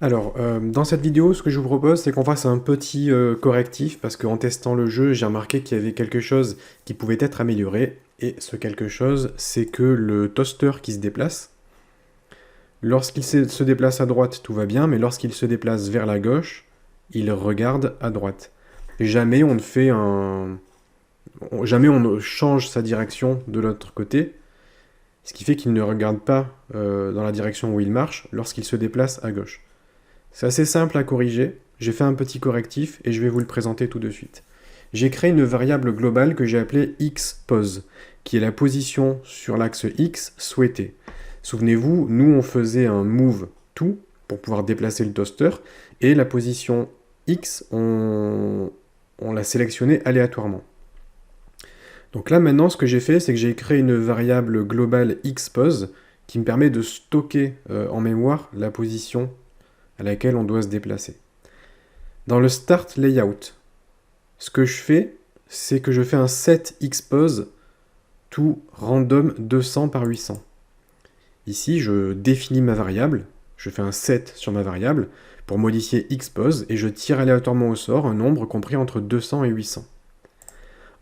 Alors, dans cette vidéo, ce que je vous propose, c'est qu'on fasse un petit correctif, parce qu'en testant le jeu, j'ai remarqué qu'il y avait quelque chose qui pouvait être amélioré, et ce quelque chose, c'est que le toaster qui se déplace, lorsqu'il se déplace à droite, tout va bien, mais lorsqu'il se déplace vers la gauche, il regarde à droite. Jamais on ne fait un... Jamais on ne change sa direction de l'autre côté, ce qui fait qu'il ne regarde pas dans la direction où il marche lorsqu'il se déplace à gauche. C'est assez simple à corriger, j'ai fait un petit correctif et je vais vous le présenter tout de suite. J'ai créé une variable globale que j'ai appelée xPose, qui est la position sur l'axe X souhaitée. Souvenez-vous, nous on faisait un move to pour pouvoir déplacer le toaster, et la position X, on l'a sélectionnée aléatoirement. Donc là maintenant ce que j'ai fait, c'est que j'ai créé une variable globale xPose qui me permet de stocker en mémoire la position à laquelle on doit se déplacer. Dans le Start Layout, ce que je fais, c'est que je fais un set xPose to random 200 par 800. Ici, je définis ma variable, je fais un set sur ma variable pour modifier xPose et je tire aléatoirement au sort un nombre compris entre 200 et 800.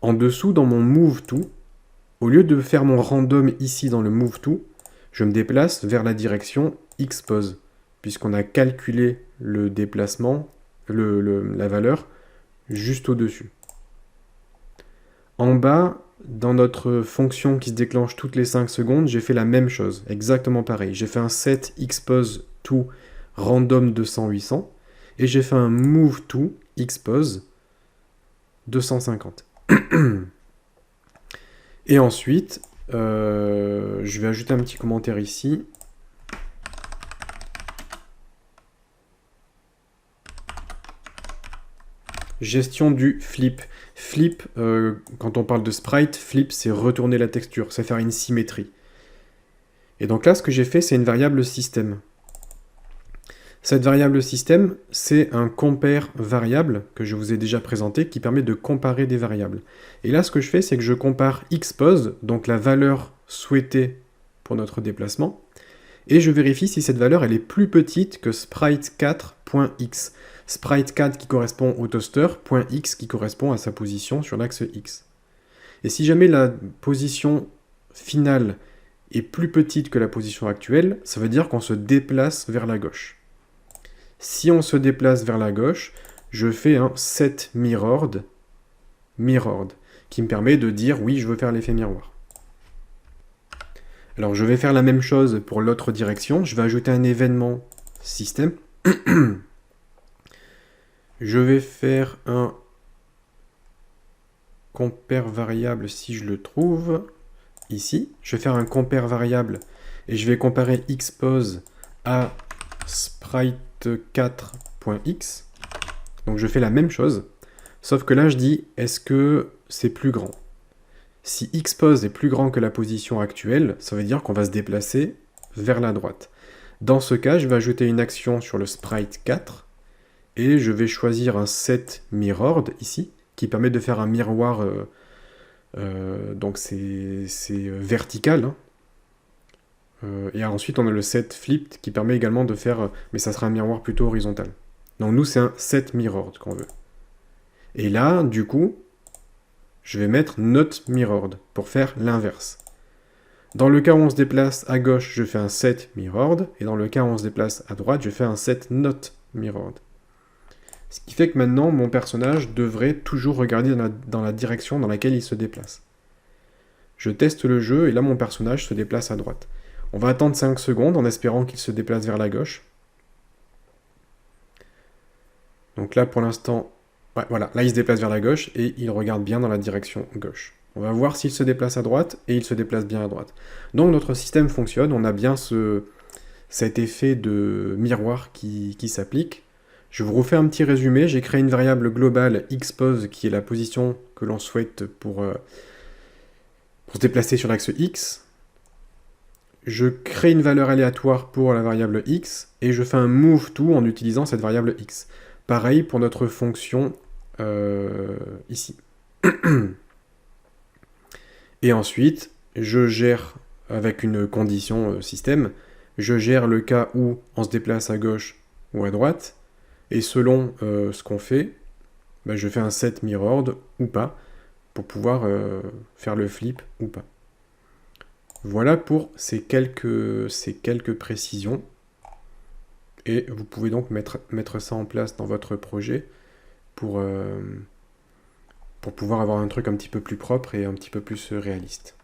En dessous, dans mon move to, au lieu de faire mon random ici dans le move to, je me déplace vers la direction xPose, puisqu'on a calculé le déplacement, la valeur, juste au-dessus. En bas, dans notre fonction qui se déclenche toutes les 5 secondes, j'ai fait la même chose, exactement pareil. J'ai fait un set xPose to random 200-800, et j'ai fait un move to xPose 250. Et ensuite, je vais ajouter un petit commentaire ici. Gestion du flip. Flip, quand on parle de sprite, flip c'est retourner la texture, c'est faire une symétrie. Et donc là, ce que j'ai fait, c'est une variable système. Cette variable système, c'est un compare variable que je vous ai déjà présenté qui permet de comparer des variables. Et là, ce que je fais, c'est que je compare xPose, donc la valeur souhaitée pour notre déplacement, et je vérifie si cette valeur elle est plus petite que sprite4.x. Sprite4 qui correspond au toaster, .x qui correspond à sa position sur l'axe X. Et si jamais la position finale est plus petite que la position actuelle, ça veut dire qu'on se déplace vers la gauche. Si on se déplace vers la gauche, je fais un set mirrored, qui me permet de dire oui, je veux faire l'effet miroir. Alors je vais faire la même chose pour l'autre direction, je vais ajouter un événement système. Je vais faire un compare variable si je le trouve ici. Je vais faire un compare variable et je vais comparer xPose à sprite4.x. Donc je fais la même chose, sauf que là je dis est-ce que c'est plus grand? Si xPose est plus grand que la position actuelle, ça veut dire qu'on va se déplacer vers la droite. Dans ce cas, je vais ajouter une action sur le sprite4 et je vais choisir un set mirrored ici, qui permet de faire un miroir, donc c'est vertical, hein. Et ensuite on a le set flipped qui permet également de faire, mais ça sera un miroir plutôt horizontal. Donc nous c'est un set mirrored qu'on veut. Et là, du coup, je vais mettre not mirrored pour faire l'inverse. Dans le cas où on se déplace à gauche, je fais un set mirrored, et dans le cas où on se déplace à droite, je fais un set not mirrored. Ce qui fait que maintenant, mon personnage devrait toujours regarder dans la direction dans laquelle il se déplace. Je teste le jeu, et là mon personnage se déplace à droite. On va attendre 5 secondes en espérant qu'il se déplace vers la gauche. Donc là, pour l'instant, ouais, voilà, là il se déplace vers la gauche, et il regarde bien dans la direction gauche. On va voir s'il se déplace à droite, et il se déplace bien à droite. Donc notre système fonctionne, on a bien cet effet de miroir qui s'applique. Je vous refais un petit résumé, j'ai créé une variable globale xPose qui est la position que l'on souhaite pour se déplacer sur l'axe X. Je crée une valeur aléatoire pour la variable x, et je fais un move to en utilisant cette variable x. Pareil pour notre fonction ici. Et ensuite, je gère, avec une condition système, je gère le cas où on se déplace à gauche, ou à droite, et selon ce qu'on fait, bah, je fais un set mirrored ou pas, pour pouvoir faire le flip ou pas. Voilà pour ces quelques précisions. Et vous pouvez donc mettre ça en place dans votre projet pour pouvoir avoir un truc un petit peu plus propre et un petit peu plus réaliste.